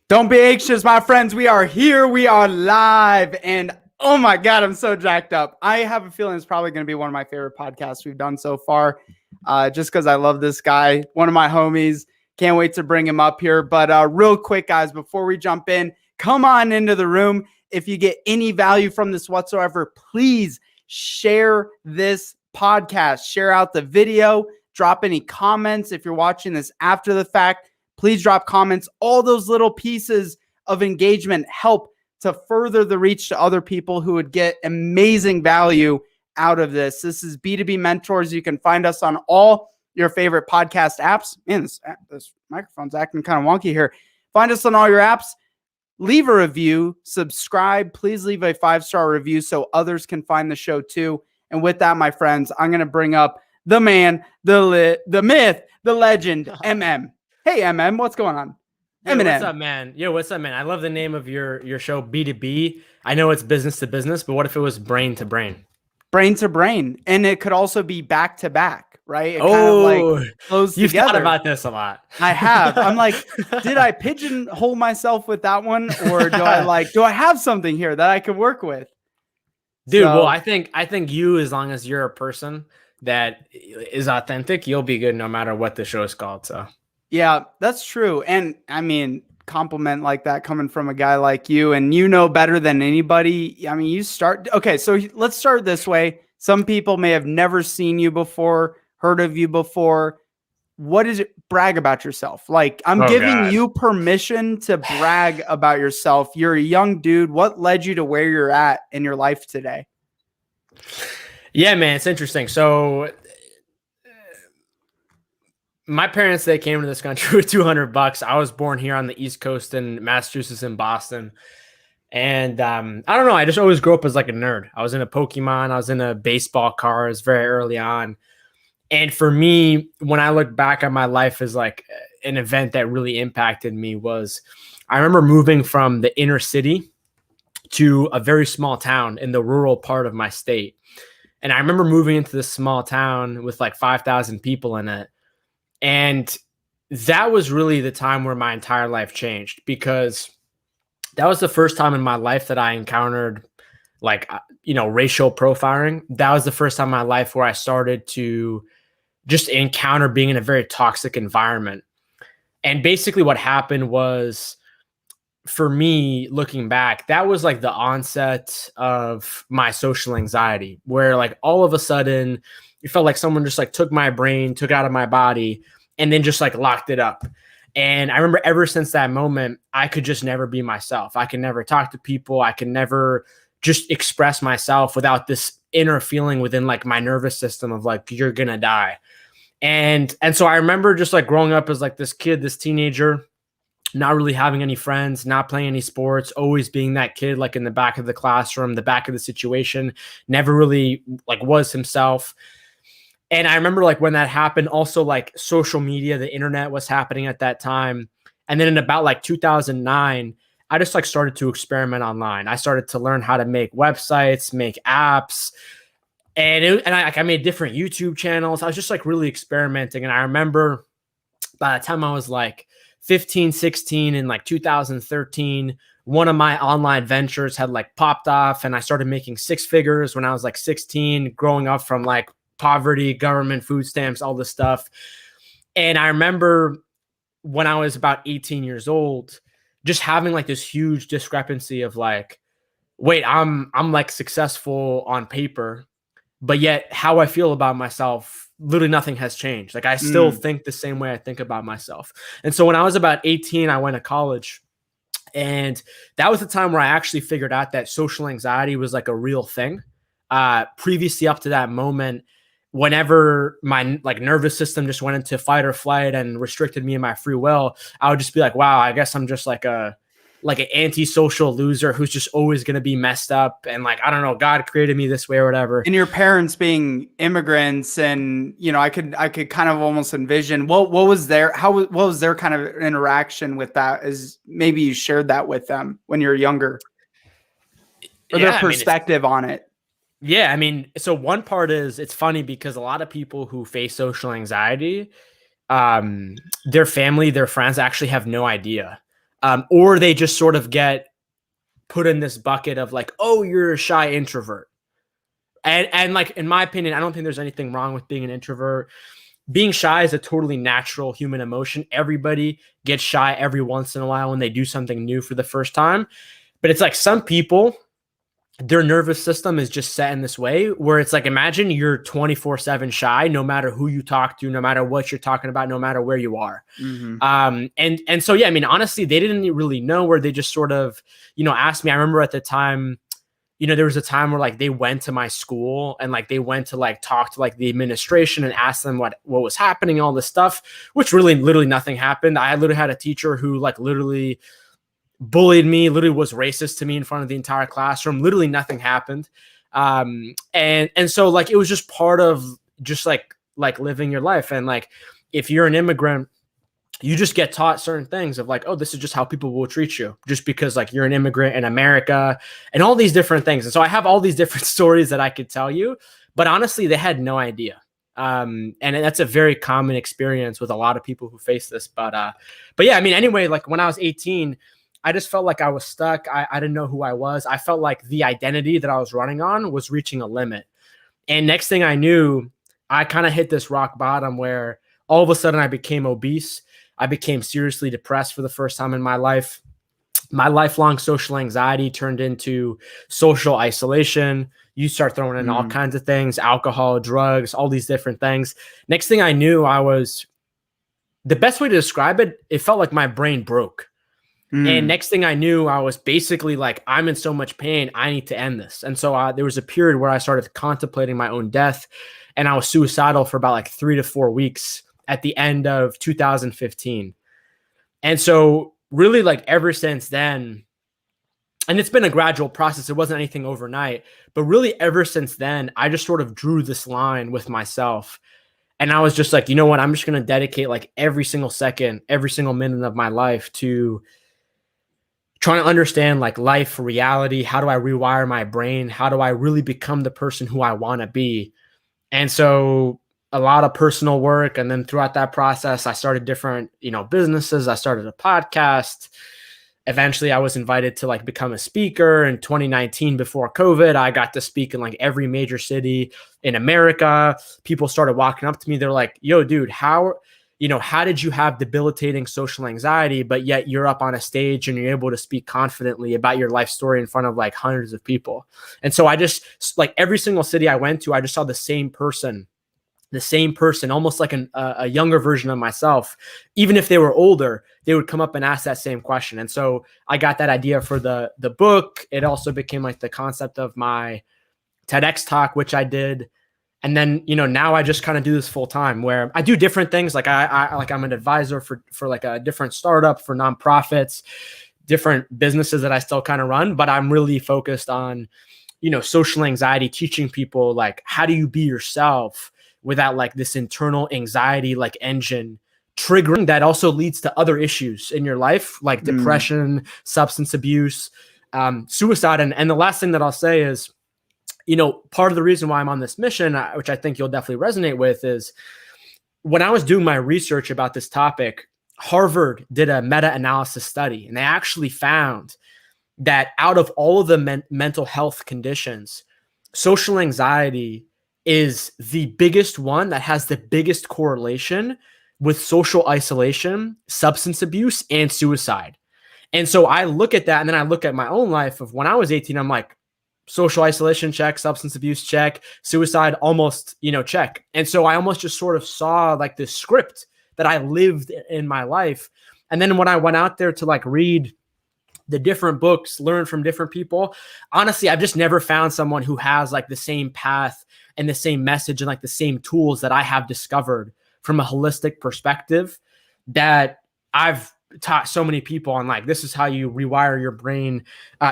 Don't be anxious, my friends. We are here. We are live. And oh my God, I'm so jacked up. I have a feeling it's probably going to be one of my favorite podcasts we've done so far, just because I love this guy, one of my homies. Can't wait to bring him up here. But real quick, guys, before we jump in, come on into the room. If you get any value from this whatsoever, please share this podcast. Share out the video. Drop any comments if you're watching this after the fact. Please drop comments. All those little pieces of engagement help to further the reach to other people who would get amazing value out of this. This is B2B Mentors. You can find us on all your favorite podcast apps. Man, this microphone's acting kind of wonky here. Find us on all your apps. Leave a review. Subscribe. Please leave a 5-star review so others can find the show too. And with that, my friends, I'm going to bring up the man, the myth, the legend, MM. Hey, MM, what's going on? Yo, what's up, man? I love the name of your show, B2B. I know it's business to business, but what if it was brain to brain? Brain to brain. And it could also be back to back, right? It kind of like flows you've together. Thought about this a lot. I have. I'm like, did I pigeonhole myself with that one? Or do I have something here that I can work with? Dude, well, I think you, as long as you're a person that is authentic, you'll be good no matter what the show is called, so. Yeah, that's true. And I mean, compliment like that coming from a guy like you, and you know better than anybody. I mean, okay, so let's start this way. Some people may have never seen you before, heard of you before. What is it? Brag about yourself. Like, I'm giving you permission to brag about yourself. You're a young dude. What led you to where you're at in your life today? Yeah, man, it's interesting. So my parents, they came to this country with $200. I was born here on the East Coast in Massachusetts and Boston. And I don't know. I just always grew up as like a nerd. I was in a Pokemon. I was in a baseball cars very early on. And for me, when I look back on my life as like an event that really impacted me was I remember moving from the inner city to a very small town in the rural part of my state. And I remember moving into this small town with like 5,000 people in it. And that was really the time where my entire life changed, because that was the first time in my life that I encountered like, racial profiling. That was the first time in my life where I started to just encounter being in a very toxic environment. And basically what happened was, for me, looking back, that was like the onset of my social anxiety, where like all of a sudden it felt like someone just like took my brain, took it out of my body, and then just like locked it up. And I remember ever since that moment, I could just never be myself. I could never talk to people. I could never just express myself without this inner feeling within like my nervous system of like, you're going to die. And so I remember just like growing up as like this kid, this teenager, not really having any friends, not playing any sports, always being that kid like in the back of the classroom, the back of the situation, never really like was himself. And I remember like when that happened, also like social media, the internet was happening at that time. And then in about like 2009, I just like started to experiment online. I started to learn how to make websites, make apps. And I made different YouTube channels. I was just like really experimenting. And I remember by the time I was like 15, 16 in like 2013, one of my online ventures had like popped off, and I started making 6 figures when I was like 16, growing up from like poverty, government, food stamps, all this stuff. And I remember when I was about 18 years old, just having like this huge discrepancy of like, wait, I'm like successful on paper, but yet how I feel about myself, literally nothing has changed. Like I still think the same way I think about myself. And so when I was about 18, I went to college, and that was the time where I actually figured out that social anxiety was like a real thing. Previously up to that moment, whenever my like nervous system just went into fight or flight and restricted me in my free will, I would just be like, wow, I guess I'm just like a like an antisocial loser who's just always going to be messed up. And like, I don't know, God created me this way or whatever. And your parents being immigrants, and, you know, I could kind of almost envision what was what was their kind of interaction with that, as maybe you shared that with them when you're younger, or their perspective on it. Yeah. I mean, so one part is, it's funny because a lot of people who face social anxiety, their family, their friends actually have no idea. Or they just sort of get put in this bucket of like, oh, you're a shy introvert. And like, in my opinion, I don't think there's anything wrong with being an introvert. Being shy is a totally natural human emotion. Everybody gets shy every once in a while when they do something new for the first time. But it's like some people, their nervous system is just set in this way where it's like, imagine you're 24/7 shy, no matter who you talk to, no matter what you're talking about, no matter where you are. And so, yeah, I mean, honestly, they didn't really know, where they just sort of, you know, asked me. I remember at the time, you know, there was a time where like they went to my school and like they went to like talk to like the administration and ask them what was happening, all this stuff, which really literally nothing happened. I literally had a teacher who like literally bullied me, literally was racist to me in front of the entire classroom. Literally nothing happened. And so like, it was just part of just like living your life. And like, if you're an immigrant, you just get taught certain things of like, oh, this is just how people will treat you, just because like you're an immigrant in America and all these different things. And so I have all these different stories that I could tell you, but honestly, they had no idea. And that's a very common experience with a lot of people who face this. But yeah, I mean, anyway, like when I was 18, I just felt like I was stuck. I didn't know who I was. I felt like the identity that I was running on was reaching a limit. And next thing I knew, I kind of hit this rock bottom where all of a sudden I became obese. I became seriously depressed for the first time in my life. My lifelong social anxiety turned into social isolation. You start throwing in all kinds of things, alcohol, drugs, all these different things. Next thing I knew, the best way to describe it, it felt like my brain broke. And next thing I knew, I was basically like, I'm in so much pain, I need to end this. And so there was a period where I started contemplating my own death, and I was suicidal for about like 3 to 4 weeks at the end of 2015. And so really like ever since then, and it's been a gradual process, it wasn't anything overnight, but really ever since then, I just sort of drew this line with myself. And I was just like, you know what, I'm just going to dedicate like every single second, every single minute of my life to trying to understand like life, reality. How do I rewire my brain? How do I really become the person who I want to be? And so a lot of personal work. And then throughout that process, I started different, you know, businesses. I started a podcast. Eventually I was invited to like become a speaker in 2019 before COVID. I got to speak in like every major city in America. People started walking up to me. They're like, yo, dude, how did you have debilitating social anxiety, but yet you're up on a stage and you're able to speak confidently about your life story in front of like hundreds of people? And so I just like every single city I went to, I just saw the same person, almost like a younger version of myself. Even if they were older, they would come up and ask that same question. And so I got that idea for the book. It also became like the concept of my TEDx talk, which I did. And then, you know, now I just kind of do this full time where I do different things. Like I'm an advisor for like a different startup, for nonprofits, different businesses that I still kind of run, but I'm really focused on, you know, social anxiety, teaching people like, how do you be yourself without like this internal anxiety, like engine triggering that also leads to other issues in your life, like depression, substance abuse, suicide. And the last thing that I'll say is, you know, part of the reason why I'm on this mission, which I think you'll definitely resonate with, is when I was doing my research about this topic, Harvard did a meta-analysis study, and they actually found that out of all of the mental health conditions, social anxiety is the biggest one that has the biggest correlation with social isolation, substance abuse, and suicide. And so I look at that, and then I look at my own life of when I was 18, I'm like, social isolation, check. Substance abuse, check. Suicide, almost, you know, check. And so I almost just sort of saw like this script that I lived in my life. And then when I went out there to like read the different books, learn from different people, honestly, I've just never found someone who has like the same path and the same message and like the same tools that I have discovered from a holistic perspective that I've taught so many people on like, this is how you rewire your brain.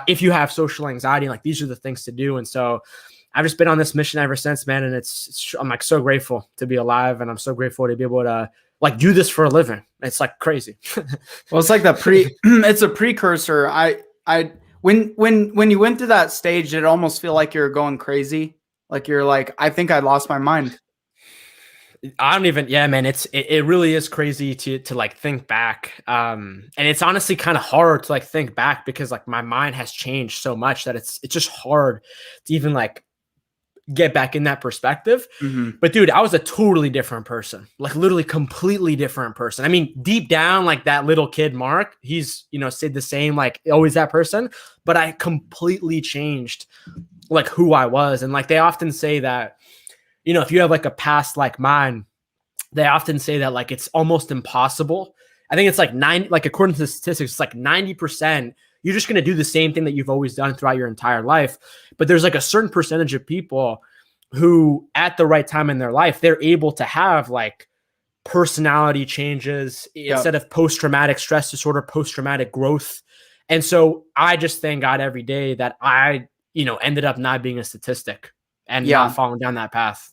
If you have social anxiety, like these are the things to do. And so I've just been on this mission ever since, man. And I'm like so grateful to be alive. And I'm so grateful to be able to like do this for a living. It's like crazy. Well, it's like it's a precursor. When you went through that stage, did it almost feel like you're going crazy? Like you're like, I think I lost my mind. I don't even, yeah, man, it really is crazy to like think back. And it's honestly kind of hard to like think back because like my mind has changed so much that it's just hard to even like get back in that perspective. Mm-hmm. But dude, I was a totally different person, like literally completely different person. I mean, deep down, like that little kid, Mark, he's, stayed the same, like always that person, but I completely changed like who I was. And like, they often say that, if you have like a past like mine, they often say that like it's almost impossible. I think it's like according to the statistics, it's like 90%. You're just going to do the same thing that you've always done throughout your entire life. But there's like a certain percentage of people who at the right time in their life, they're able to have like personality changes instead of post-traumatic stress disorder, post-traumatic growth. And so I just thank God every day that I, ended up not being a statistic and not falling down that path.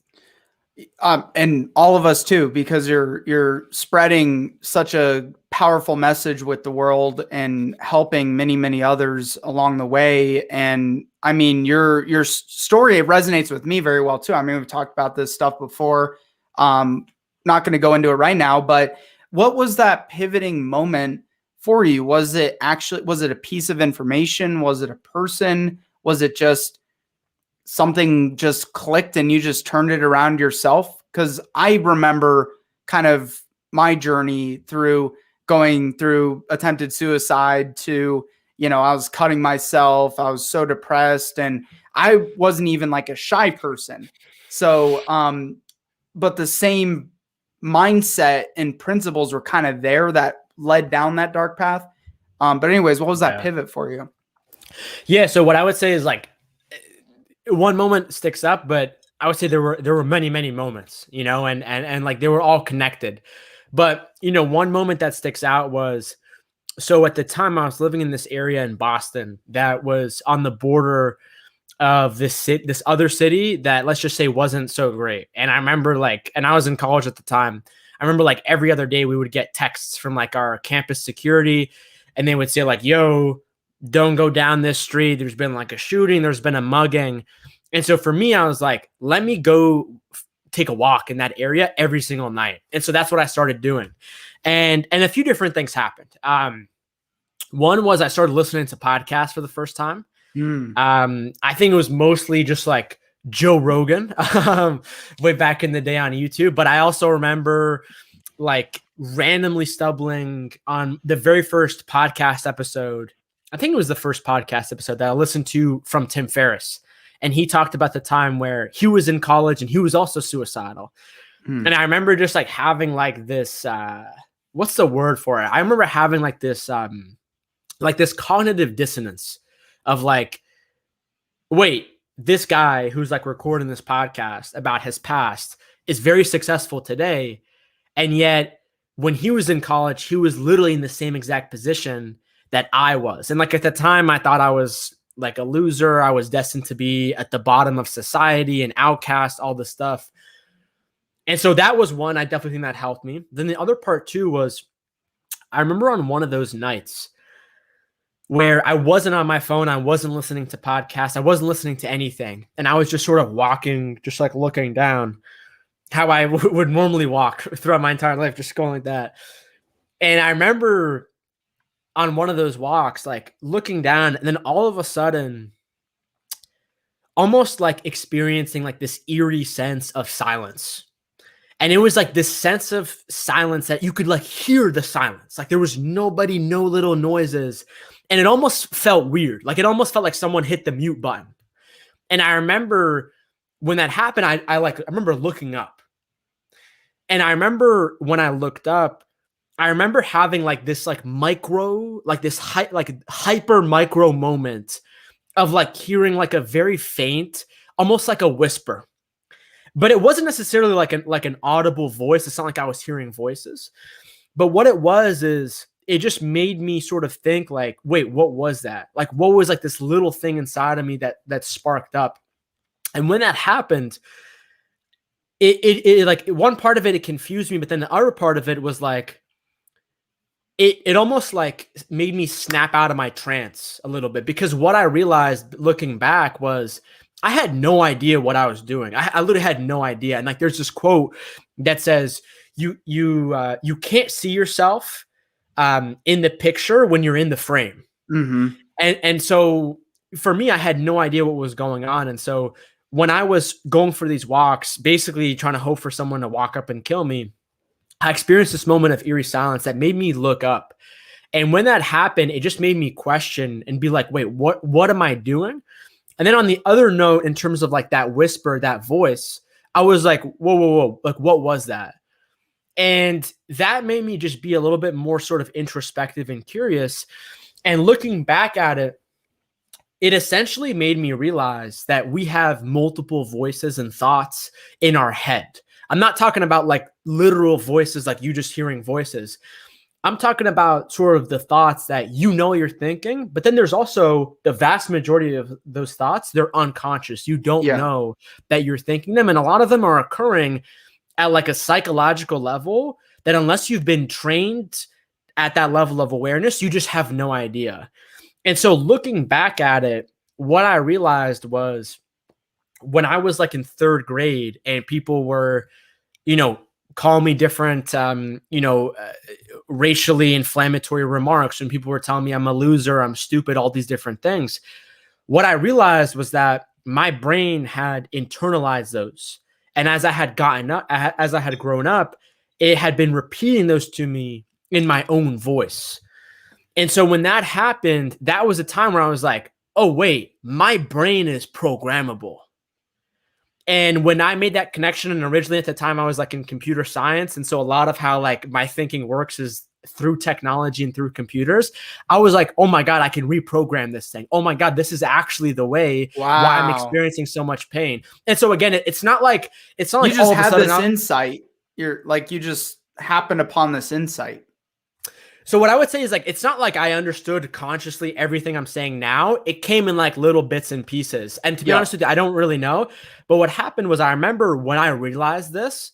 And all of us too, because you're spreading such a powerful message with the world and helping many, many others along the way. And I mean, your story resonates with me very well too. I mean, we've talked about this stuff before. Not going to go into it right now, but what was that pivoting moment for you? Was it a piece of information? Was it a person? Was it just something just clicked and you just turned it around yourself? Because I remember kind of my journey through going through attempted suicide to, I was cutting myself. I was so depressed and I wasn't even like a shy person. So, but the same mindset and principles were kind of there that led down that dark path. But anyways, what was that pivot for you? Yeah. So what I would say is like, one moment sticks up, but I would say there were many, many moments, and like they were all connected. But, one moment that sticks out was, so at the time I was living in this area in Boston that was on the border of this other city that, let's just say, wasn't so great. And I remember and I was in college at the time. I remember like every other day we would get texts from like our campus security and they would say like, yo, don't go down this street. There's been like a shooting. There's been a mugging. And so for me, I was like, let me go take a walk in that area every single night. And so that's what I started doing. And a few different things happened. One was I started listening to podcasts for the first time. I think it was mostly just like Joe Rogan way back in the day on YouTube. But I also remember like randomly stumbling on the very first podcast episode. I think it was the first podcast episode that I listened to from Tim Ferriss. And he talked about the time where he was in college and he was also suicidal. And I remember just like having like this, what's the word for it? I remember having like this cognitive dissonance of like, wait, this guy who's like recording this podcast about his past is very successful today. And yet when he was in college, he was literally in the same exact position that I was. And like at the time I thought I was like a loser. I was destined to be at the bottom of society, an outcast, all this stuff. And so that was one, I definitely think that helped me. Then the other part too was I remember on one of those nights where I wasn't on my phone, I wasn't listening to podcasts, I wasn't listening to anything. And I was just sort of walking, just like looking down how I would normally walk throughout my entire life, just going like that. And I remember on one of those walks, like looking down and then all of a sudden, almost like experiencing like this eerie sense of silence. And it was like this sense of silence that you could like hear the silence. Like there was nobody, no little noises. And it almost felt weird. Like it almost felt like someone hit the mute button. And I remember when that happened, I remember looking up. And I remember when I looked up, I remember having like this like micro, like this hyper micro moment of like hearing like a very faint, almost like a whisper. But it wasn't necessarily like an audible voice. It's not like I was hearing voices. But what it was is it just made me sort of think like, wait, what was that? Like, what was like this little thing inside of me that sparked up? And when that happened, it like one part of it confused me, but then the other part of it was like, it almost like made me snap out of my trance a little bit, because what I realized looking back was I had no idea what I was doing. I literally had no idea. And like, there's this quote that says, you can't see yourself in the picture when you're in the frame. Mm-hmm. And so for me, I had no idea what was going on. And so when I was going for these walks, basically trying to hope for someone to walk up and kill me, I experienced this moment of eerie silence that made me look up. And when that happened, it just made me question and be like, wait, what am I doing? And then on the other note, in terms of like that whisper, that voice, I was like, whoa. Like, what was that? And that made me just be a little bit more sort of introspective and curious. And looking back at it, it essentially made me realize that we have multiple voices and thoughts in our head. I'm not talking about like literal voices, like you just hearing voices. I'm talking about sort of the thoughts that you're thinking, but then there's also the vast majority of those thoughts, they're unconscious. You don't know that you're thinking them. And a lot of them are occurring at like a psychological level that unless you've been trained at that level of awareness, you just have no idea. And so looking back at it, what I realized was when I was like in third grade and people were, call me different, racially inflammatory remarks, and people were telling me I'm a loser, I'm stupid, all these different things. What I realized was that my brain had internalized those. And as I had grown up, it had been repeating those to me in my own voice. And so when that happened, that was a time where I was like, oh, wait, my brain is programmable. And when I made that connection, and originally at the time I was like in computer science, and so a lot of how like my thinking works is through technology and through computers, I was like, oh my God, I can reprogram this thing. Oh my God, this is actually the way why I'm experiencing so much pain. And so again, it's not like you just had this insight. You just happened upon this insight. So what I would say is like, it's not like I understood consciously everything I'm saying now. It came in like little bits and pieces. And to be honest with you, I don't really know. But what happened was I remember when I realized this,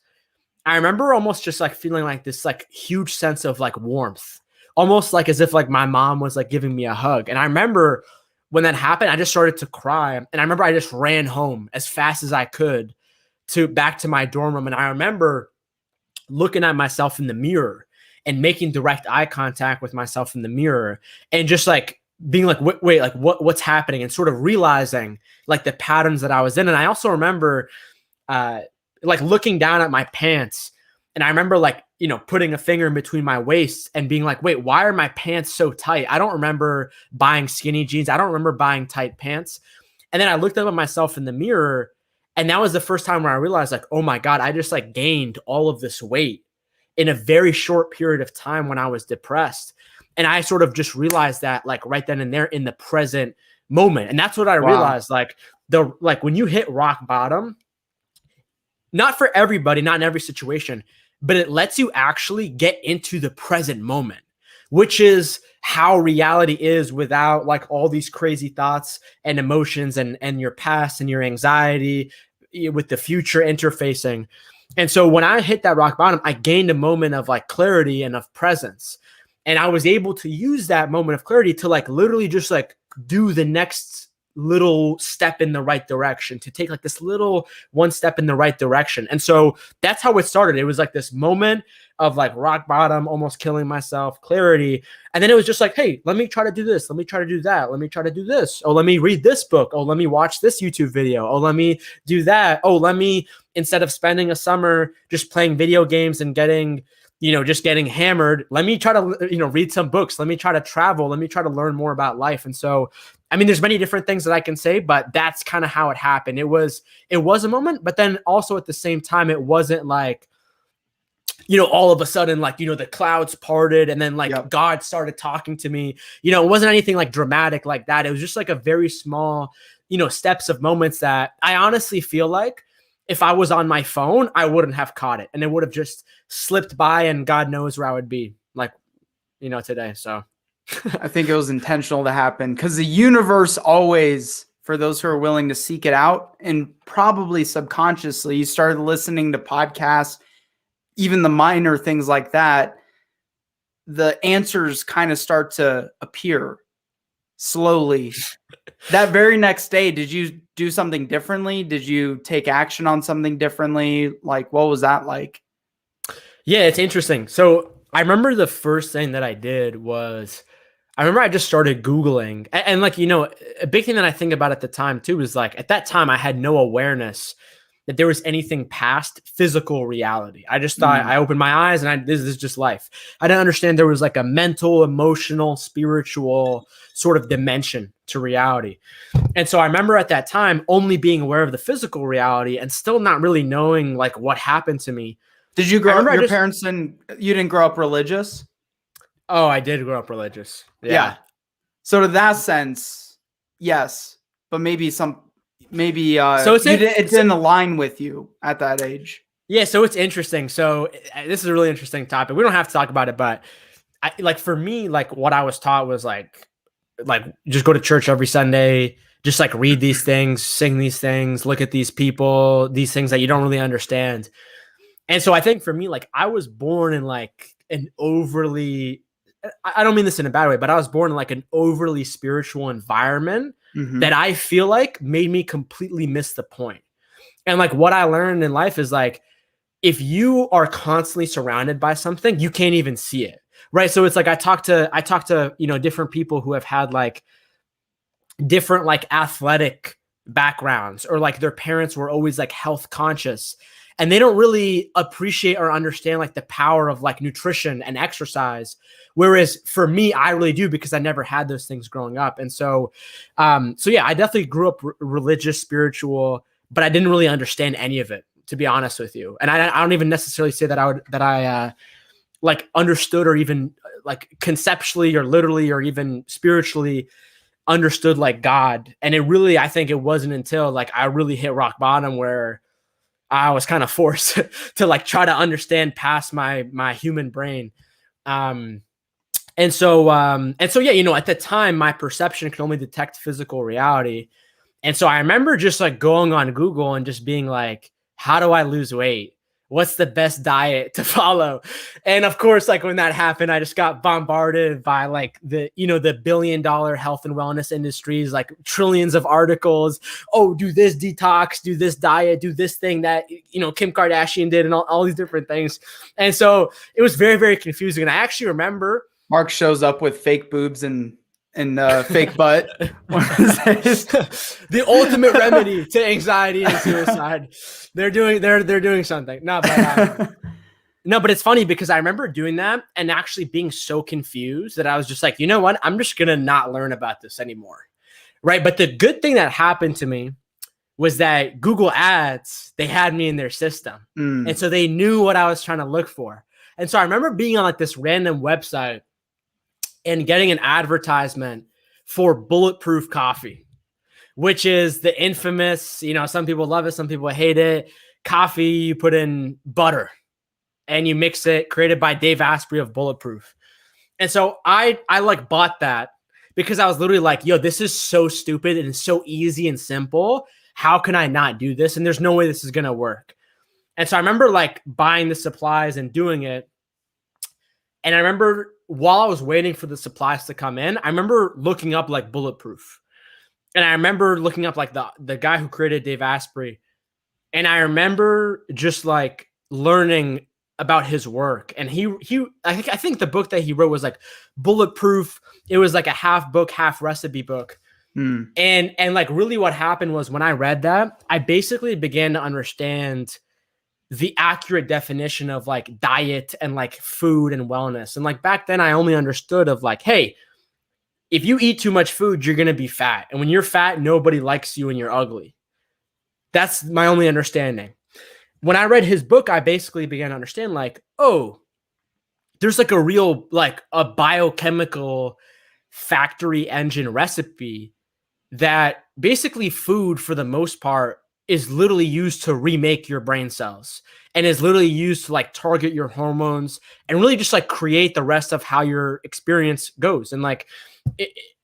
I remember almost just like feeling like this like huge sense of like warmth, almost like as if like my mom was like giving me a hug. And I remember when that happened, I just started to cry. And I remember I just ran home as fast as I could back to my dorm room. And I remember looking at myself in the mirror and making direct eye contact with myself in the mirror and just like being like, wait, like what's happening, and sort of realizing like the patterns that I was in. And I also remember like looking down at my pants, and I remember like, putting a finger in between my waist and being like, wait, why are my pants so tight? I don't remember buying skinny jeans. I don't remember buying tight pants. And then I looked up at myself in the mirror, and that was the first time where I realized like, oh my God, I just like gained all of this weight in a very short period of time when I was depressed. And I sort of just realized that like right then and there in the present moment. And that's what I realized, like when you hit rock bottom, not for everybody, not in every situation, but it lets you actually get into the present moment, which is how reality is without like all these crazy thoughts and emotions and your past and your anxiety with the future interfacing. And so when I hit that rock bottom, I gained a moment of like clarity and of presence. And I was able to use that moment of clarity to like literally just like do the next little step in the right direction, to take like this little one step in the right direction. And so that's how it started. It was like this moment of like rock bottom, almost killing myself, clarity. And then it was just like, hey, let me try to do this. Let me try to do that. Let me try to do this. Oh, let me read this book. Oh, let me watch this YouTube video. Oh, let me do that. Oh, let me, instead of spending a summer just playing video games and getting, just getting hammered, let me try to, read some books. Let me try to travel. Let me try to learn more about life. And so, I mean, there's many different things that I can say, but that's kind of how it happened. It was a moment, but then also at the same time, it wasn't like, all of a sudden, like, the clouds parted and then like God started talking to me. It wasn't anything like dramatic like that. It was just like a very small, steps of moments that I honestly feel like if I was on my phone, I wouldn't have caught it, and it would have just slipped by, and God knows where I would be. Like, today. So I think it was intentional to happen because the universe always, for those who are willing to seek it out, and probably subconsciously, you started listening to podcasts, even the minor things like that, the answers kind of start to appear slowly. That very next day, did you do something differently? Did you take action on something differently? Like, what was that like? Yeah, it's interesting. So I remember the first thing that I did was I remember I just started Googling and like, a big thing that I think about at the time too is like at that time I had no awareness that there was anything past physical reality. I just thought I opened my eyes and this is just life. I didn't understand there was like a mental, emotional, spiritual sort of dimension to reality. And so I remember at that time only being aware of the physical reality and still not really knowing like what happened to me. Did you grow up, your parents you didn't grow up religious? Oh, I did grow up religious. Yeah. So to that sense, yes, but maybe so it didn't align with you at that age. Yeah, so it's interesting. So this is a really interesting topic. We don't have to talk about it, but for me, like what I was taught was like just go to church every Sunday, just like read these things, sing these things, look at these people, these things that you don't really understand. And so I think for me, like I was born in like an overly, I don't mean this in a bad way, but I was born in like an overly spiritual environment that I feel like made me completely miss the point. And like what I learned in life is like, if you are constantly surrounded by something, you can't even see it. Right. So it's like I talk to, different people who have had like different like athletic backgrounds or like their parents were always like health conscious. And they don't really appreciate or understand like the power of like nutrition and exercise. Whereas for me, I really do because I never had those things growing up. And so yeah, I definitely grew up religious, spiritual, but I didn't really understand any of it, to be honest with you. And I don't even necessarily say that I like understood or even like conceptually or literally or even spiritually understood like God. And I think it wasn't until like I really hit rock bottom where I was kind of forced to like try to understand past my human brain. And so yeah, at the time my perception could only detect physical reality. And so I remember just like going on Google and just being like, how do I lose weight? What's the best diet to follow? And of course, like when that happened, I just got bombarded by like the $1 billion health and wellness industries, like trillions of articles. Oh, do this detox, do this diet, do this thing that, Kim Kardashian did and all these different things. And so it was very, very confusing. And I actually remember Mark shows up with fake boobs and fake butt. The ultimate remedy to anxiety and suicide. They're doing something. No, but it's funny because I remember doing that and actually being so confused that I was just like, you know what? I'm just gonna not learn about this anymore, right? But the good thing that happened to me was that Google Ads, they had me in their system, and so they knew what I was trying to look for. And so I remember being on like this random website and getting an advertisement for Bulletproof Coffee, which is the infamous, some people love it, some people hate it. Coffee, you put in butter and you mix it, created by Dave Asprey of Bulletproof. And so I like bought that because I was literally like, yo, this is so stupid and so easy and simple. How can I not do this? And there's no way this is going to work. And so I remember like buying the supplies and doing it. And I remember while I was waiting for the supplies to come in, I remember looking up like Bulletproof. And I remember looking up like the guy who created Dave Asprey. And I remember just like learning about his work. And I think the book that he wrote was like Bulletproof. It was like a half book, half recipe book. And like really what happened was when I read that, I basically began to understand the accurate definition of like diet and like food and wellness. And like back then I only understood of like, hey, if you eat too much food, you're going to be fat. And when you're fat, nobody likes you and you're ugly. That's my only understanding. When I read his book, I basically began to understand like, oh, there's like a real, like a biochemical factory engine recipe that basically food for the most part is literally used to remake your brain cells and is literally used to like target your hormones and really just like create the rest of how your experience goes. And like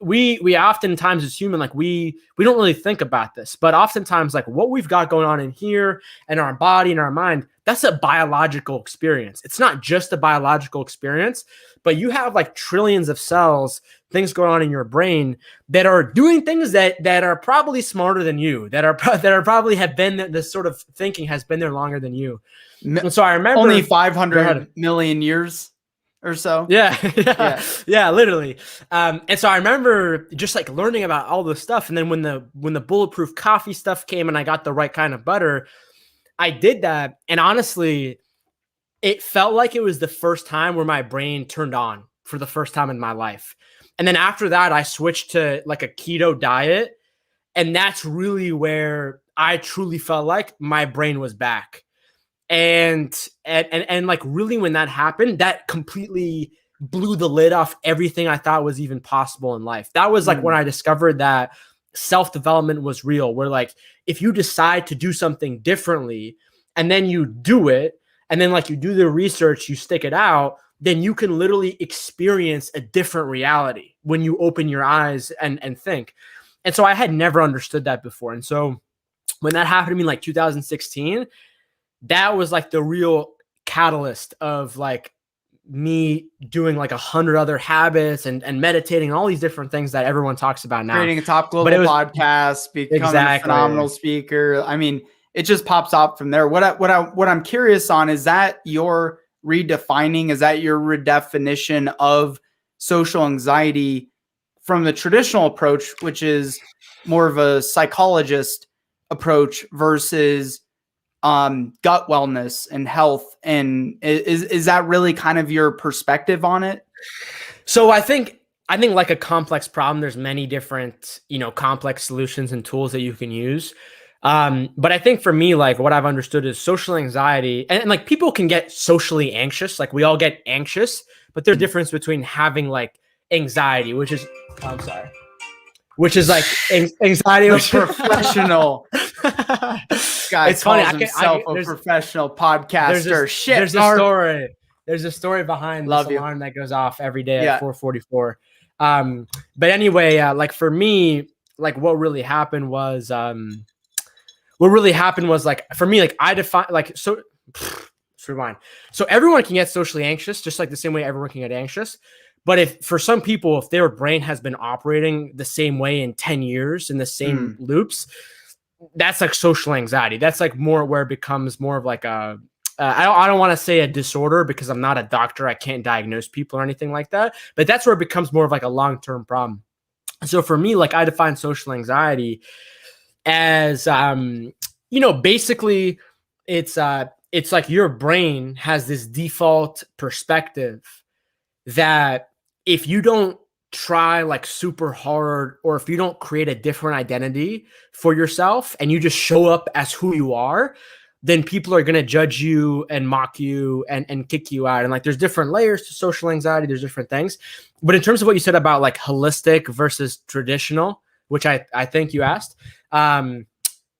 we oftentimes as human, like we don't really think about this, but oftentimes like what we've got going on in here and our body and our mind, that's a biological experience. It's not just a biological experience, but you have like trillions of cells, things going on in your brain that are doing things that are probably smarter than you, that are probably have been, this sort of thinking has been there longer than you. And so I remember only 500 million years or so. Yeah, literally. And so I remember just like learning about all this stuff. And then when the Bulletproof Coffee stuff came and I got the right kind of butter, I did that. And honestly, it felt like it was the first time where my brain turned on for the first time in my life. And then after that, I switched to like a keto diet. And that's really where I truly felt like my brain was back. And like really when that happened, that completely blew the lid off everything I thought was even possible in life. That was like when I discovered that self-development was real, where like if you decide to do something differently and then you do it, and then like you do the research, you stick it out, then you can literally experience a different reality when you open your eyes and think. And so I had never understood that before. And so when that happened to me in like 2016, that was like the real catalyst of like me doing like 100 other habits and meditating, all these different things that everyone talks about now. Creating a top global podcast, becoming a phenomenal speaker. I mean, it just pops up from there. What I'm curious on, is that your redefining? Is that your redefinition of social anxiety from the traditional approach, which is more of a psychologist approach versus gut wellness and health? And is that really kind of your perspective on it? So I think like a complex problem, there's many different, complex solutions and tools that you can use. But I think for me, like what I've understood is social anxiety, and like people can get socially anxious. Like we all get anxious, but there's a difference between having like anxiety, which is like anxiety. Professional guy, it's funny. Himself a professional podcaster. There's a story behind this alarm that goes off every day at 4:44. But anyway, like for me, like what really happened was like for me, like I define like so. Let's rewind. So everyone can get socially anxious, just like the same way everyone can get anxious. But if for some people, if their brain has been operating the same way in 10 years in the same loops, that's like social anxiety. That's like more where it becomes more of like a, I don't want to say a disorder because I'm not a doctor. I can't diagnose people or anything like that. But that's where it becomes more of like a long-term problem. So for me, like I define social anxiety as, basically it's like your brain has this default perspective that if you don't try like super hard, or if you don't create a different identity for yourself and you just show up as who you are, then people are going to judge you and mock you and kick you out. And like, there's different layers to social anxiety. There's different things. But in terms of what you said about like holistic versus traditional, which I think you asked,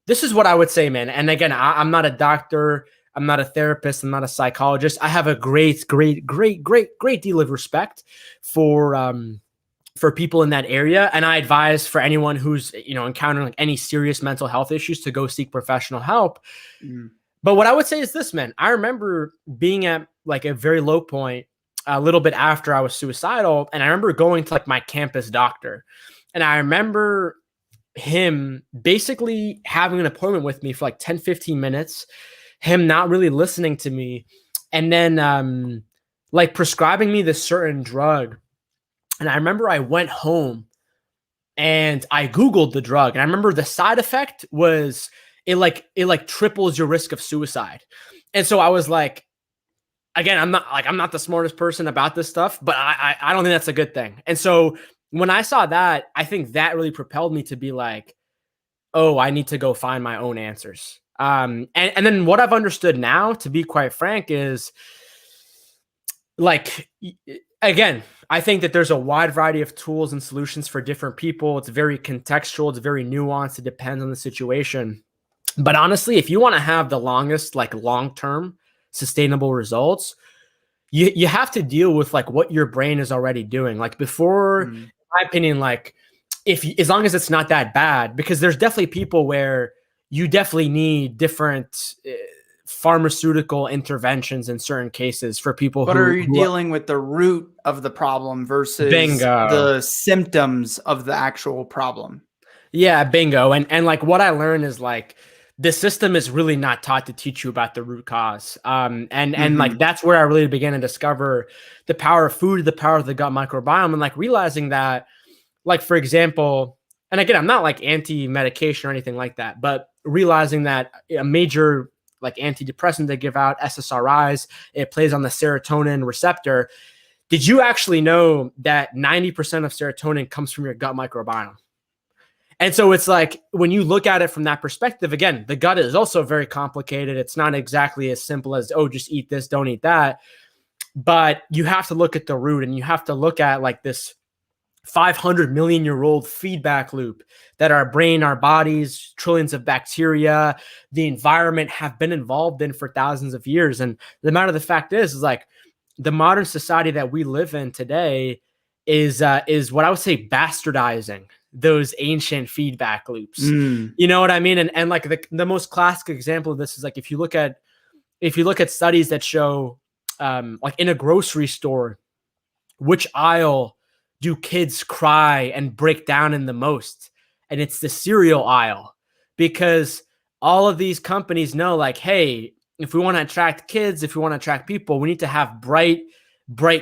this is what I would say, man. And again, I'm not a doctor. I'm not a therapist. I'm not a psychologist. I have a great deal of respect for people in that area. And I advise for anyone who's, encountering like any serious mental health issues to go seek professional help. But what I would say is this, man. I remember being at like a very low point a little bit after I was suicidal. And I remember going to like my campus doctor. And I remember him basically having an appointment with me for like 10, 15 minutes, him not really listening to me, and then like prescribing me this certain drug. And I remember I went home and I Googled the drug. And I remember the side effect was it triples your risk of suicide. And so I was like, again, I'm not the smartest person about this stuff, but I don't think that's a good thing. And so when I saw that, I think that really propelled me to be like, oh, I need to go find my own answers. And then what I've understood now, to be quite frank, is like, again, I think that there's a wide variety of tools and solutions for different people. It's very contextual. It's very nuanced. It depends on the situation. But honestly, if you want to have the longest, like long-term sustainable results, you have to deal with like what your brain is already doing. Like before, in my opinion, like as long as it's not that bad, because there's definitely people where you definitely need different pharmaceutical interventions in certain cases for people But who are you dealing with the root of the problem versus bingo. the symptoms of the actual problem? Yeah, bingo. And like what I learned is like the system is really not taught to teach you about the root cause. And like that's where I really began to discover the power of food, the power of the gut microbiome, and like realizing that, like, for example, and again, I'm not like anti-medication or anything like that, but realizing that a major like antidepressant they give out, SSRIs, it plays on the serotonin receptor. Did you actually know that 90% of serotonin comes from your gut microbiome? And so it's like, when you look at it from that perspective, again, the gut is also very complicated. It's not exactly as simple as, oh, just eat this, don't eat that. But you have to look at the root, and you have to look at like this 500 million year old feedback loop that our brain, our bodies, trillions of bacteria, the environment have been involved in for thousands of years. And the matter of the fact is like the modern society that we live in today is what I would say bastardizing those ancient feedback loops. You know what I mean? And like the most classic example of this is like if you look at studies that show like in a grocery store, which aisle do kids cry and break down in the most? And it's the cereal aisle, because all of these companies know like, hey, if we want to attract kids, if we want to attract people, we need to have bright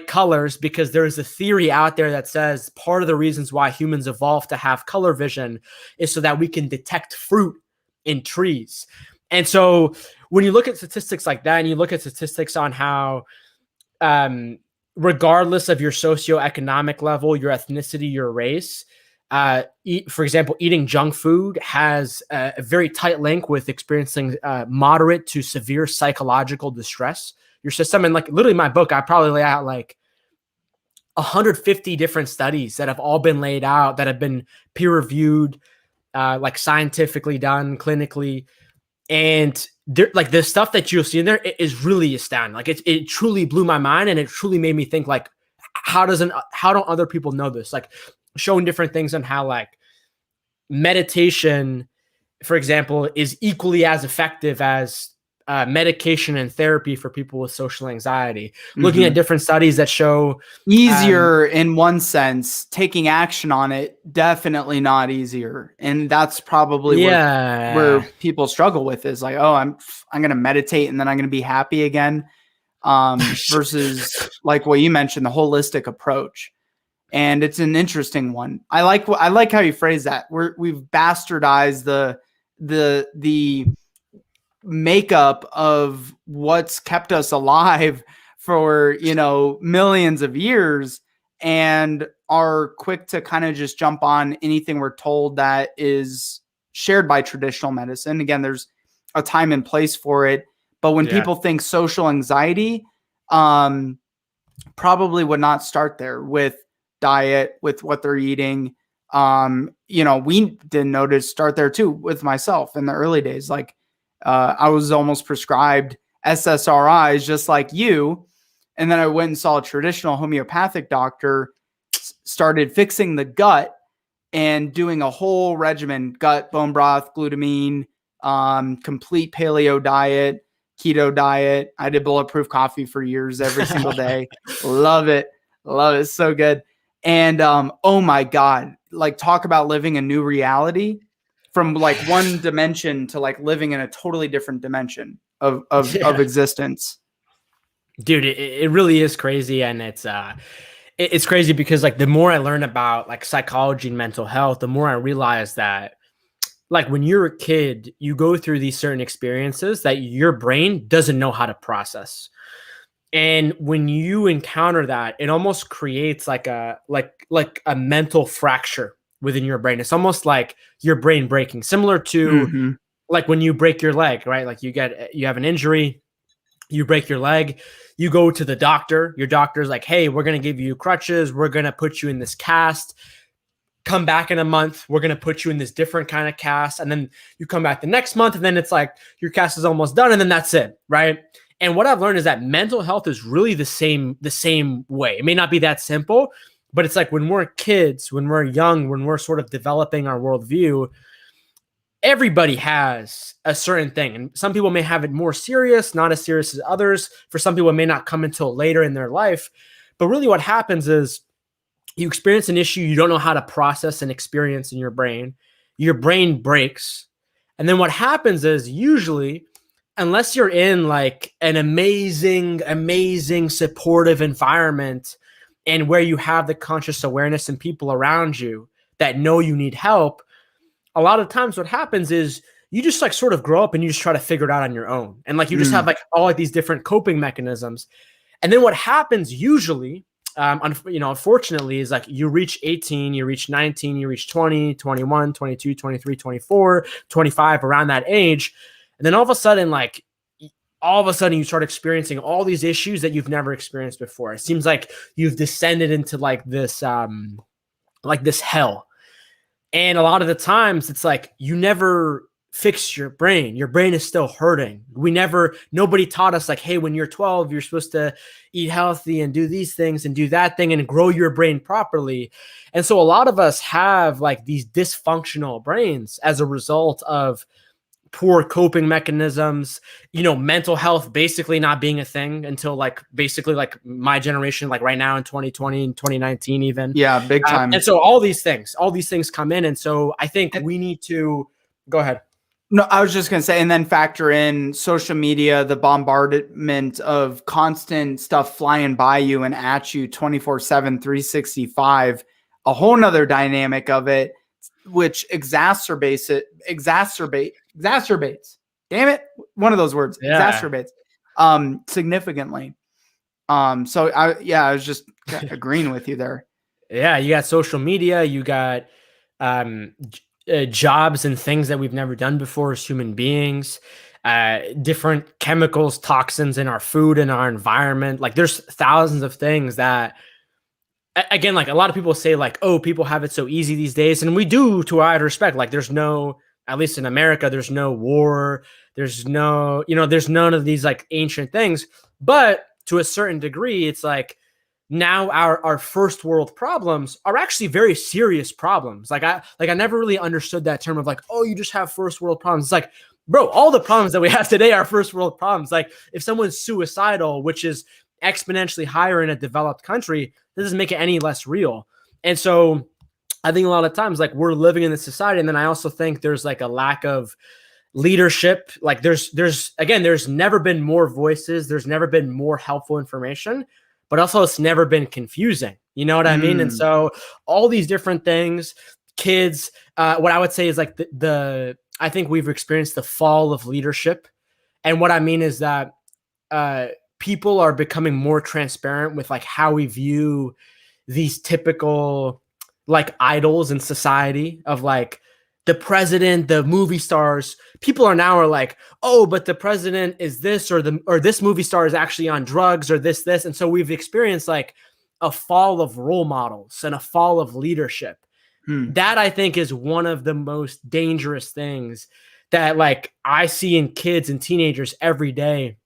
colors, because there is a theory out there that says part of the reasons why humans evolved to have color vision is so that we can detect fruit in trees. And so when you look at statistics like that, and you look at statistics on how regardless of your socioeconomic level, your ethnicity, your race, for example, eating junk food has a very tight link with experiencing moderate to severe psychological distress. Your system, and like literally my book, I probably lay out like 150 different studies that have all been laid out, that have been peer reviewed, like scientifically done, clinically, and like the stuff that you'll see in there is really astounding. Like it truly blew my mind, and it truly made me think like, how don't other people know this? Like showing different things on how like meditation, for example, is equally as effective as medication and therapy for people with social anxiety. Looking at different studies that show easier in one sense, taking action on it, definitely not easier. And that's probably where people struggle with is like, oh, I'm going to meditate and then I'm going to be happy again. Versus like what you mentioned, the holistic approach. And it's an interesting one. I like how you phrase that. We've bastardized the makeup of what's kept us alive for, millions of years, and are quick to kind of just jump on anything we're told that is shared by traditional medicine. Again, there's a time and place for it. But when people think social anxiety, probably would not start there with diet, with what they're eating. We didn't notice start there too with myself in the early days. Like, I was almost prescribed SSRIs just like you. And then I went and saw a traditional homeopathic doctor, started fixing the gut and doing a whole regimen: gut, bone broth, glutamine, complete paleo diet, keto diet. I did Bulletproof Coffee for years, every single day. Love it. Love it. So good. And oh my God, like talk about living a new reality. From like one dimension to like living in a totally different dimension of existence. Dude, it really is crazy. And it's crazy because like the more I learn about like psychology and mental health, the more I realize that like when you're a kid, you go through these certain experiences that your brain doesn't know how to process. And when you encounter that, it almost creates like a mental fracture within your brain. It's almost like your brain breaking, similar to like when you break your leg, right? Like you have an injury, you break your leg, you go to the doctor, your doctor's like, hey, we're going to give you crutches, we're going to put you in this cast. come back in a month, we're going to put you in this different kind of cast. And then you come back the next month, and then it's like your cast is almost done, and then that's it, right? And what I've learned is that mental health is really the same way. It may not be that simple, but it's like when we're kids, when we're young, when we're sort of developing our worldview, everybody has a certain thing. And some people may have it more serious, not as serious as others. For some people, it may not come until later in their life. But really what happens is you experience an issue you don't know how to process and experience in your brain breaks. And then what happens is usually, unless you're in like an amazing supportive environment and where you have the conscious awareness and people around you that know you need help, a lot of times what happens is you just like sort of grow up and you just try to figure it out on your own. And like you just have like all like these different coping mechanisms. And then what happens usually, unfortunately, is like you reach 18, you reach 19, you reach 20, 21, 22, 23, 24, 25, around that age. And then all of a sudden you start experiencing all these issues that you've never experienced before. It seems like you've descended into like this hell. And a lot of the times it's like you never fix your brain. Your brain is still hurting. Nobody taught us like, hey, when you're 12, you're supposed to eat healthy and do these things and do that thing and grow your brain properly. And so a lot of us have like these dysfunctional brains as a result of poor coping mechanisms, mental health basically not being a thing until like basically like my generation, like right now in 2020 and 2019 even. Yeah, big time. And so all these things come in. And so I think we need to go ahead. No, I was just going to say, and then factor in social media, the bombardment of constant stuff flying by you and at you 24/7, 365, a whole nother dynamic of it, which exacerbates. Damn it. One of those words, exacerbates, significantly. So I was just agreeing with you there. Yeah. You got social media, you got, jobs and things that we've never done before as human beings, different chemicals, toxins in our food and our environment. Like there's thousands of things that, again, like a lot of people say like, oh, people have it so easy these days. And we do, to our respect. Like there's no, at least in America, there's no war. There's no, there's none of these like ancient things. But to a certain degree, it's like, now our first world problems are actually very serious problems. Like I never really understood that term of like, oh, you just have first world problems. It's like, bro, all the problems that we have today are first world problems. Like if someone's suicidal, which is exponentially higher in a developed country, this doesn't make it any less real. And so I think a lot of times like we're living in this society. And then I also think there's like a lack of leadership. Like there's never been more voices. There's never been more helpful information. But also it's never been confusing. You know what I mean? And so all these different things, kids, what I would say is like I think we've experienced the fall of leadership. And what I mean is that people are becoming more transparent with like how we view these typical like idols in society of like the president, the movie stars. People are like, oh, but the president is this, or this movie star is actually on drugs, or this. And so we've experienced like a fall of role models and a fall of leadership. That I think is one of the most dangerous things that like I see in kids and teenagers every day.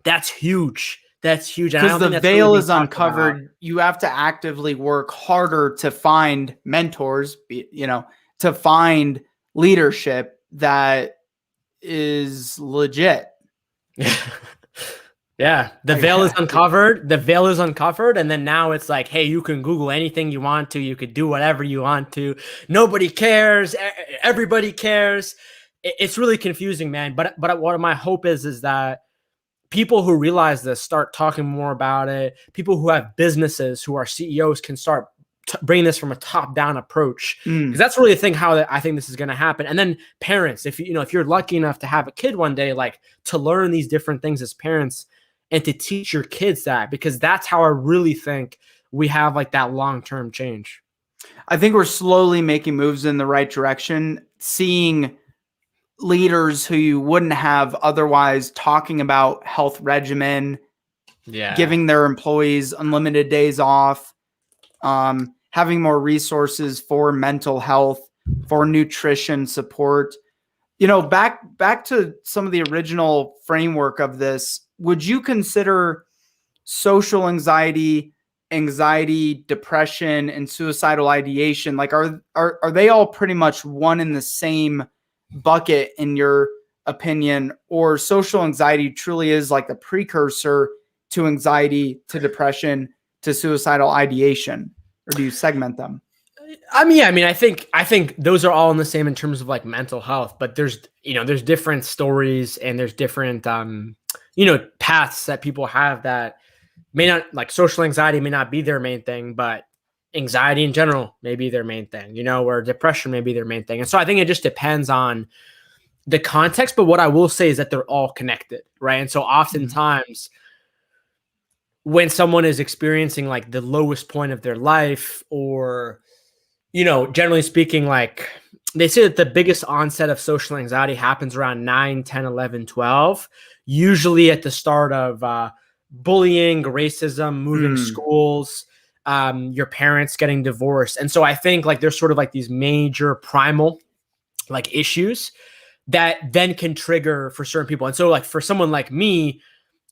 That's huge. Because the veil is uncovered. You have to actively work harder to find mentors, to find leadership that is legit. Yeah. The veil is uncovered. And then now it's like, hey, you can Google anything you want to. You could do whatever you want to. Nobody cares. Everybody cares. It's really confusing, man. But what my hope is that people who realize this start talking more about it. People who have businesses, who are CEOs, can start bringing this from a top-down approach, because that's really the thing how I think this is going to happen. And then parents, if you're lucky enough to have a kid one day, like to learn these different things as parents and to teach your kids that, because that's how I really think we have like that long-term change. I think we're slowly making moves in the right direction, seeing leaders who you wouldn't have otherwise talking about health regimen, giving their employees unlimited days off. having more resources for mental health, for nutrition support. Back to some of the original framework of this, would you consider social anxiety, depression, and suicidal ideation, like are they all pretty much one in the same bucket in your opinion, or social anxiety truly is like the precursor to anxiety, to depression, to suicidal ideation, or do you segment them? I mean, I think those are all in the same in terms of like mental health, but there's different stories and there's different paths that people have that may not, like social anxiety may not be their main thing, but anxiety in general may be their main thing, or depression may be their main thing. And so I think it just depends on the context. But what I will say is that they're all connected, right? And so oftentimes when someone is experiencing like the lowest point of their life, or, generally speaking, like they say that the biggest onset of social anxiety happens around 9, 10, 11, 12, usually at the start of bullying, racism, moving schools, your parents getting divorced. And so I think like there's sort of like these major primal like issues that then can trigger for certain people. And so like for someone like me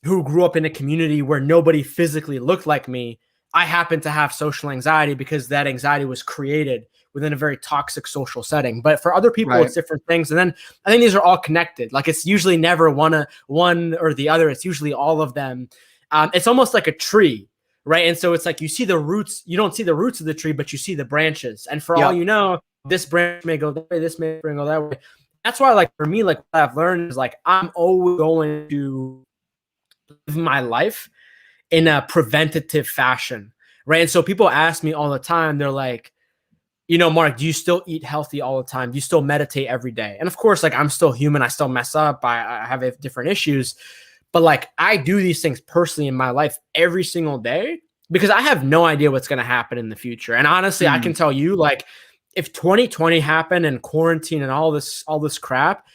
who grew up in a community where nobody physically looked like me, I happen to have social anxiety because that anxiety was created within a very toxic social setting. But for other people, It's different things. And then I think these are all connected. Like it's usually never one or the other. It's usually all of them. It's almost like a tree, right? And so it's like you see the roots, you don't see the roots of the tree, but you see the branches. And for all you know, this branch may go that way, this may go that way. That's why, like for me, like what I've learned is like I'm always going to live my life in a preventative fashion, right? And so people ask me all the time, they're like, Mark, do you still eat healthy all the time? Do you still meditate every day? And of course, like I'm still human. I still mess up. I have different issues. But like I do these things personally in my life every single day because I have no idea what's going to happen in the future. And honestly, I can tell you, like, if 2020 happened and quarantine and all this crap,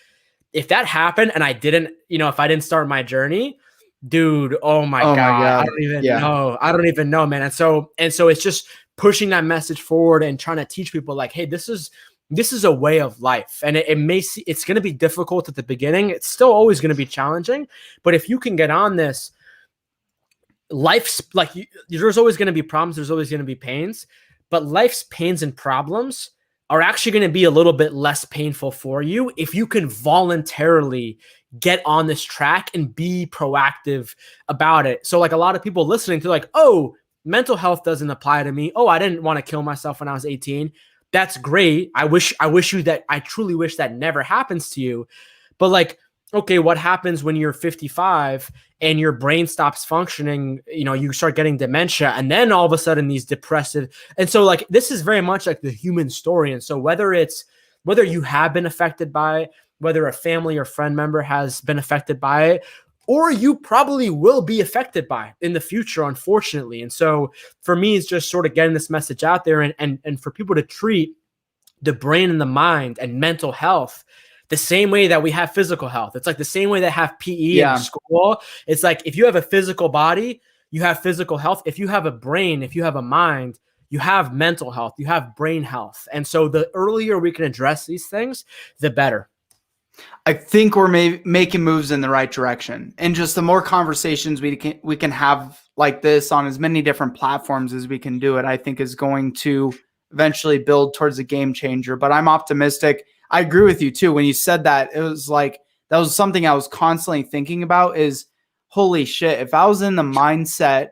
if that happened and I didn't, if I didn't start my journey, dude, oh my God, I don't even know. I don't even know, man. And so it's just pushing that message forward and trying to teach people like, hey, this is a way of life. And it's going to be difficult at the beginning. It's still always going to be challenging. But if you can get on this, life's like, there's always going to be problems. There's always going to be pains. But life's pains and problems are actually going to be a little bit less painful for you if you can voluntarily get on this track and be proactive about it. So like a lot of people listening to like, oh, mental health doesn't apply to me. Oh, I didn't want to kill myself when I was 18. That's great. I truly wish that never happens to you. But like, okay, what happens when you're 55 and your brain stops functioning? You start getting dementia, and then all of a sudden these depressive. And so like, this is very much like the human story. And so whether you have been affected by it, whether a family or friend member has been affected by it, or you probably will be affected by it in the future, unfortunately. And so for me, it's just sort of getting this message out there and for people to treat the brain and the mind and mental health the same way that we have physical health. It's like the same way that have PE in school. It's like if you have a physical body, you have physical health. If you have a brain, if you have a mind, you have mental health, you have brain health. And so the earlier we can address these things, the better. I think we're making moves in the right direction, and just the more conversations we can have like this on as many different platforms as we can do it, I think is going to eventually build towards a game changer. But I'm optimistic. I agree with you too. When you said that, it was like, that was something I was constantly thinking about is, holy shit, if I was in the mindset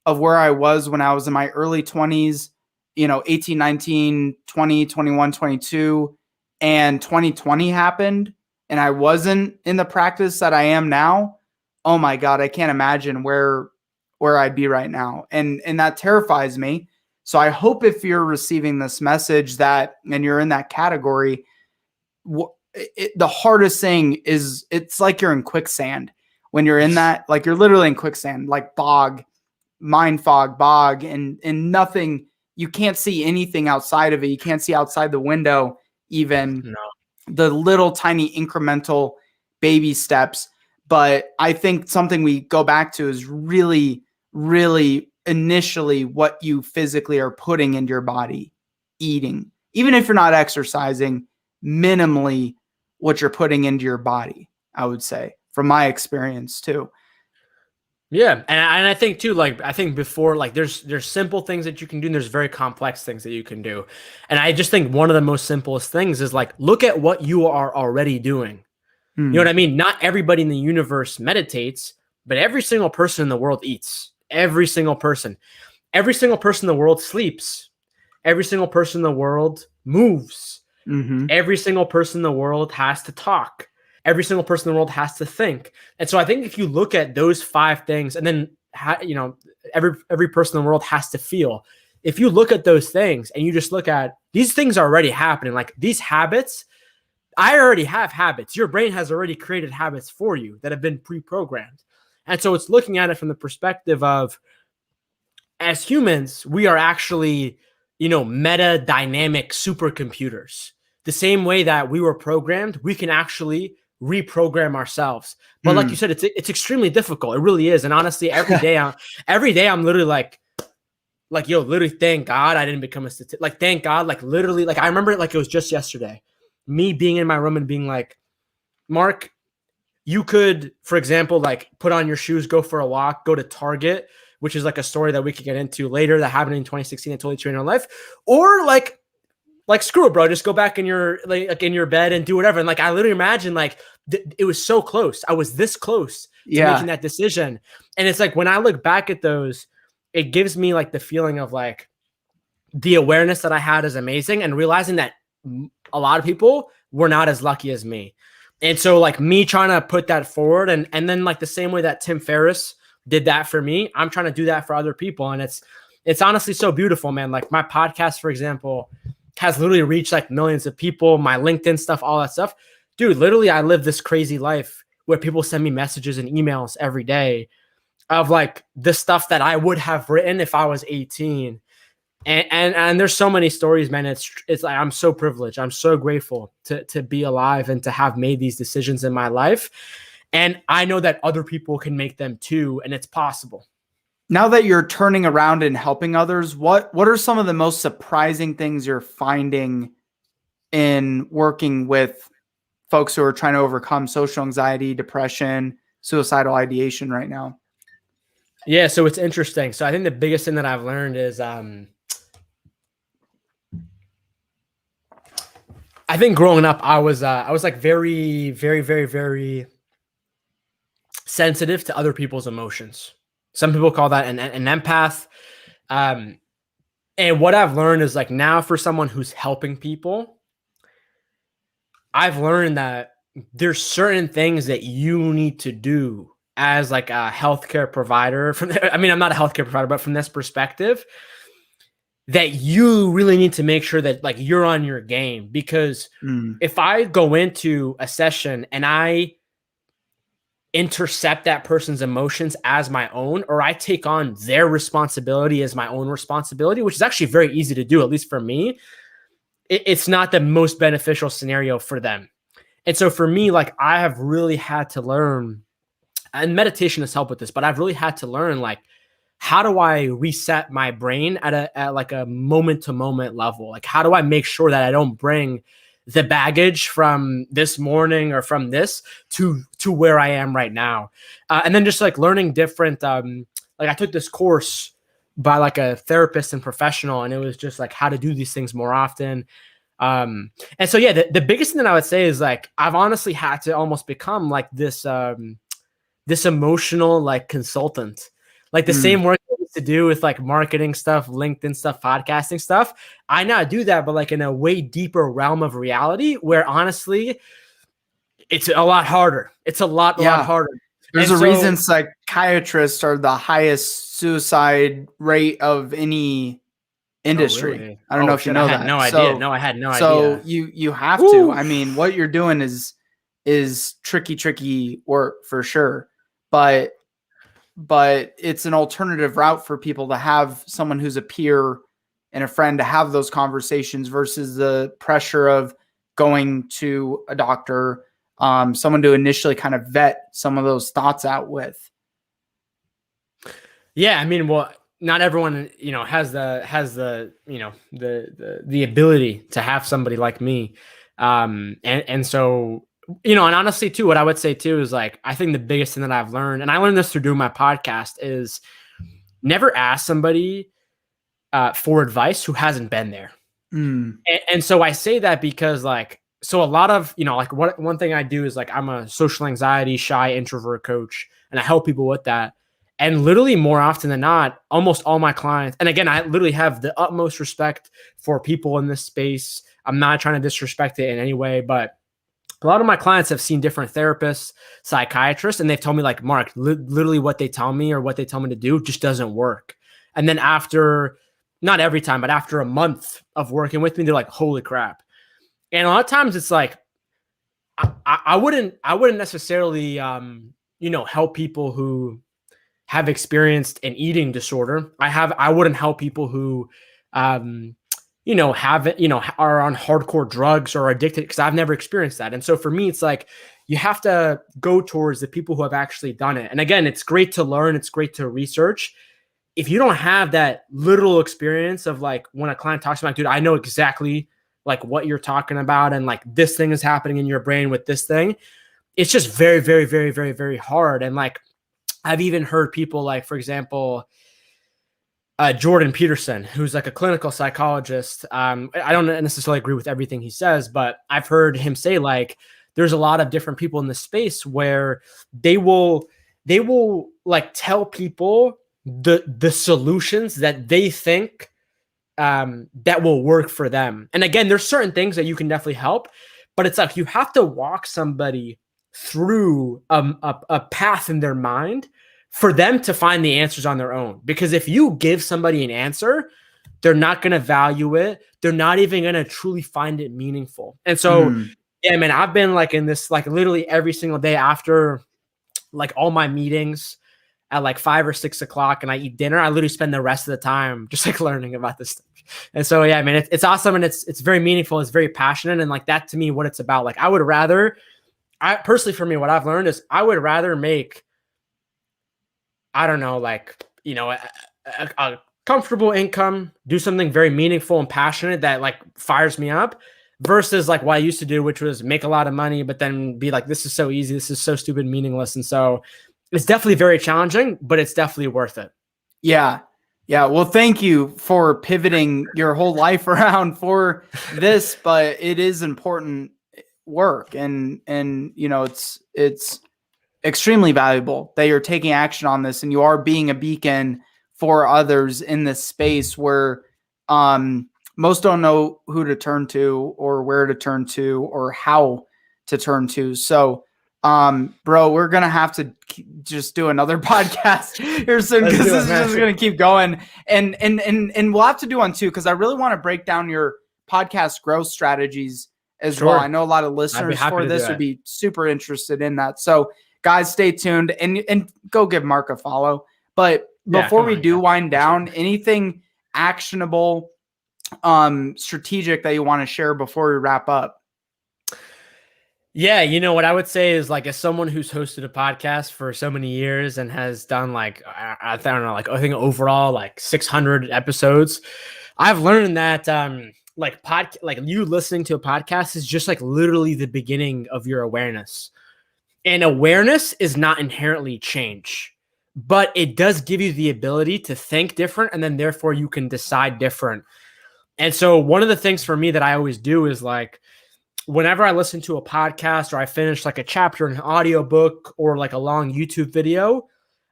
of where I was when I was in my early 20s, 18, 19, 20, 21, 22, and 2020 happened, and I wasn't in the practice that I am now, oh my God, I can't imagine where I'd be right now. And that terrifies me. So I hope if you're receiving this message and you're in that category, the hardest thing is it's like you're in quicksand. When you're in that, like you're literally in quicksand, like mind fog, bog, and nothing, you can't see anything outside of it. You can't see outside the window, even the little tiny incremental baby steps. But I think something we go back to is really, really initially what you physically are putting into your body, eating, even if you're not exercising, minimally what you're putting into your body, I would say, from my experience too. Yeah. And I think too, like, I think before, like there's simple things that you can do and there's very complex things that you can do. And I just think one of the most simplest things is like, look at what you are already doing. You know what I mean? Not everybody in the universe meditates, but every single person in the world eats. Every single person. Every single person in the world sleeps. Every single person in the world moves. Every single person in the world has to talk. Every single person in the world has to think. And so I think if you look at those 5 things, and then, you know, every person in the world has to feel. If you look at those things and you just look at these things are already happening, like these habits, I already have habits. Your brain has already created habits for you that have been pre-programmed. And so it's looking at it from the perspective of, as humans, we are actually, you know, meta dynamic supercomputers. The same way that we were programmed, we can actually reprogram ourselves. But like you said, it's extremely difficult. It really is. And honestly, every day I'm literally like, yo, literally, thank God I didn't become a statistic. Like, thank God, like literally, like I remember it like it was just yesterday, me being in my room and being like, Mark, you could, for example, like put on your shoes, go for a walk, go to Target, which is like a story that we could get into later that happened in 2016 that totally changed our life. Or like screw it, bro, just go back in your like in your bed and do whatever. And like I literally imagine like it was so close. I was this close to making that decision. And it's like when I look back at those, it gives me like the feeling of like the awareness that I had is amazing and realizing that a lot of people were not as lucky as me. And so like me trying to put that forward and then like the same way that Tim Ferriss did that for me, I'm trying to do that for other people. And it's honestly so beautiful, man. Like my podcast, for example, has literally reached like millions of people, my LinkedIn stuff, all that stuff. Dude, literally I live this crazy life where people send me messages and emails every day of like the stuff that I would have written if I was 18. And there's so many stories, man. It's like, I'm so privileged. I'm so grateful to be alive and to have made these decisions in my life. And I know that other people can make them too. And it's possible. Now that you're turning around and helping others, what are some of the most surprising things you're finding in working with folks who are trying to overcome social anxiety, depression, suicidal ideation right now? Yeah, so it's interesting. So I think the biggest thing that I've learned is I think growing up, I was like very, very, very, very sensitive to other people's emotions. Some people call that an empath. And what I've learned is like now for someone who's helping people, I've learned that there's certain things that you need to do as like a healthcare provider. I mean, I'm not a healthcare provider, but from this perspective, that you really need to make sure that like you're on your game. Because if I go into a session and I intercept that person's emotions as my own, or I take on their responsibility as my own responsibility, which is actually very easy to do, at least for me, it's not the most beneficial scenario for them. And so for me, like I have really had to learn, and meditation has helped with this, but I've really had to learn like, how do I reset my brain at like a moment to moment level? Like, how do I make sure that I don't bring the baggage from this morning or from this to where I am right now? And then just like learning different, like I took this course by like a therapist and professional, and it was just like how to do these things more often. And so, yeah, the biggest thing that I would say is like, I've honestly had to almost become like this emotional like consultant. Like the same work I used to do with like marketing stuff, LinkedIn stuff, podcasting stuff. I now do that, but like in a way deeper realm of reality where honestly, it's a lot harder. It's a lot harder. There's a reason psychiatrists are the highest suicide rate of any industry. Really? I don't know if you know that. I had no idea. So you have to. I mean, what you're doing is tricky work for sure. But it's an alternative route for people to have someone who's a peer and a friend to have those conversations versus the pressure of going to a doctor, someone to initially kind of vet some of those thoughts out with. Yeah. I mean, well, not everyone, has the ability to have somebody like me. And so, and honestly too, what I would say too is like, I think the biggest thing that I've learned, and I learned this through doing my podcast, is never ask somebody for advice who hasn't been there. And so I say that because like, so a lot of, like one thing I do is like, I'm a social anxiety, shy introvert coach, and I help people with that. And literally more often than not, almost all my clients, and again, I literally have the utmost respect for people in this space. I'm not trying to disrespect it in any way, but a lot of my clients have seen different therapists, psychiatrists, and they've told me like, Mark, literally what they tell me or what they tell me to do just doesn't work. And then after, not every time, but after a month of working with me, they're like, holy crap. And a lot of times it's like, I wouldn't necessarily, help people who have experienced an eating disorder. I wouldn't help people who, are on hardcore drugs or addicted, because I've never experienced that. And so for me, it's like, you have to go towards the people who have actually done it. And again, it's great to learn. It's great to research. If you don't have that literal experience of like, when a client talks about, dude, I know exactly like what you're talking about. And like, this thing is happening in your brain with this thing. It's just very, very, very, very, very hard. And like, I've even heard people like, for example, Jordan Peterson, who's like a clinical psychologist. I don't necessarily agree with everything he says, but I've heard him say like, there's a lot of different people in the space where they will like tell people the solutions that they think that will work for them. And again, there's certain things that you can definitely help, but it's like, you have to walk somebody through a path in their mind for them to find the answers on their own. Because if you give somebody an answer, they're not going to value it. They're not even going to truly find it meaningful. And so, yeah, man, I've been like in this, like literally every single day after like all my meetings at like 5 or 6 o'clock and I eat dinner, I literally spend the rest of the time just like learning about this stuff. And so, yeah, man, it's awesome. And it's very meaningful. It's very passionate. And like, that to me, what it's about, like, I personally, for me, what I've learned is I would rather make, I don't know, like, a comfortable income, do something very meaningful and passionate that like fires me up, versus like what I used to do, which was make a lot of money, but then be like, this is so easy. This is so stupid, meaningless. And so it's definitely very challenging, but it's definitely worth it. Yeah. Yeah. Well, thank you for pivoting your whole life around for this, but it is important work, and it's extremely valuable that you're taking action on this, and you are being a beacon for others in this space where most don't know who to turn to or where to turn to or how to turn to. So bro, we're gonna have to just do another podcast here soon, because this is just gonna keep going, and we'll have to do one too, because I really want to break down your podcast growth strategies as well. I know a lot of listeners for this would be super interested in that. So guys, stay tuned and go give Mark a follow. But before we do wind down, anything actionable, strategic that you want to share before we wrap up? Yeah, what I would say is, like, as someone who's hosted a podcast for so many years and has done like, I don't know, like I think overall like 600 episodes, I've learned that like you listening to a podcast is just like literally the beginning of your awareness. And awareness is not inherently change, but it does give you the ability to think different, and then therefore you can decide different. And so one of the things for me that I always do is, like, whenever I listen to a podcast or I finish like a chapter in an audiobook or like a long YouTube video,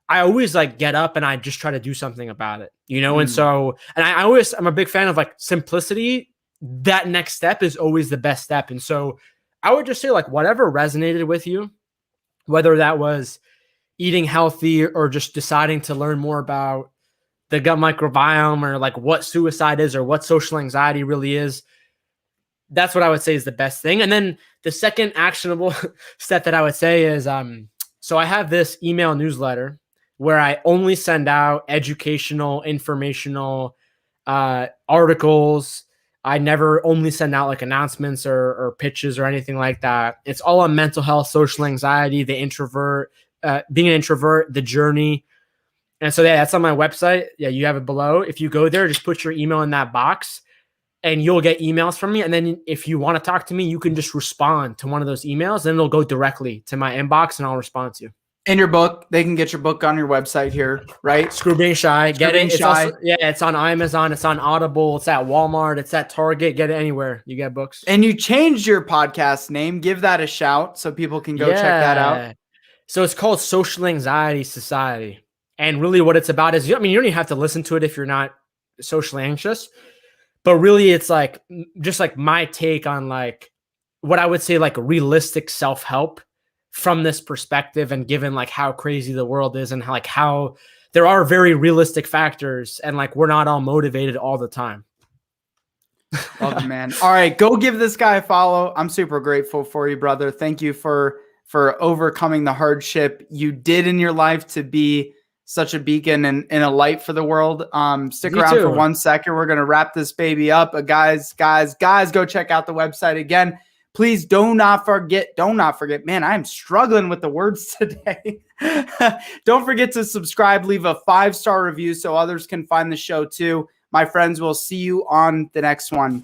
I always like get up and I just try to do something about it, And so, and I'm a big fan of like simplicity. That next step is always the best step. And so I would just say, like, whatever resonated with you, whether that was eating healthy or just deciding to learn more about the gut microbiome or like what suicide is or what social anxiety really is, that's what I would say is the best thing. And then the second actionable step that I would say is, so I have this email newsletter where I only send out educational, informational articles. I never only send out like announcements or pitches or anything like that. It's all on mental health, social anxiety, the introvert, being an introvert, the journey. And so yeah, that's on my website. Yeah, you have it below. If you go there, just put your email in that box and you'll get emails from me. And then if you want to talk to me, you can just respond to one of those emails and it'll go directly to my inbox and I'll respond to you. In your book, they can get your book on your website here, right? Screw Being Shy. Get it. It's Shy. also, yeah, it's on Amazon. It's on Audible. It's at Walmart. It's at Target. Get it anywhere you get books. And you changed your podcast name. Give that a shout so people can go check that out. So it's called Social Anxiety Society. And really what it's about is, I mean, you don't even have to listen to it if you're not socially anxious. But really it's like, just like my take on like what I would say like realistic self-help from this perspective, and given like how crazy the world is and how there are very realistic factors and like we're not all motivated all the time. Love it, man. All right, go give this guy a follow. I'm super grateful for you, brother. Thank you for overcoming the hardship you did in your life to be such a beacon and a light for the world. Stick around for 1 second. We're gonna wrap this baby up. But guys, go check out the website again. Please do not forget, man, I am struggling with the words today. Don't forget to subscribe, leave a 5-star review so others can find the show too. My friends, we'll see you on the next one.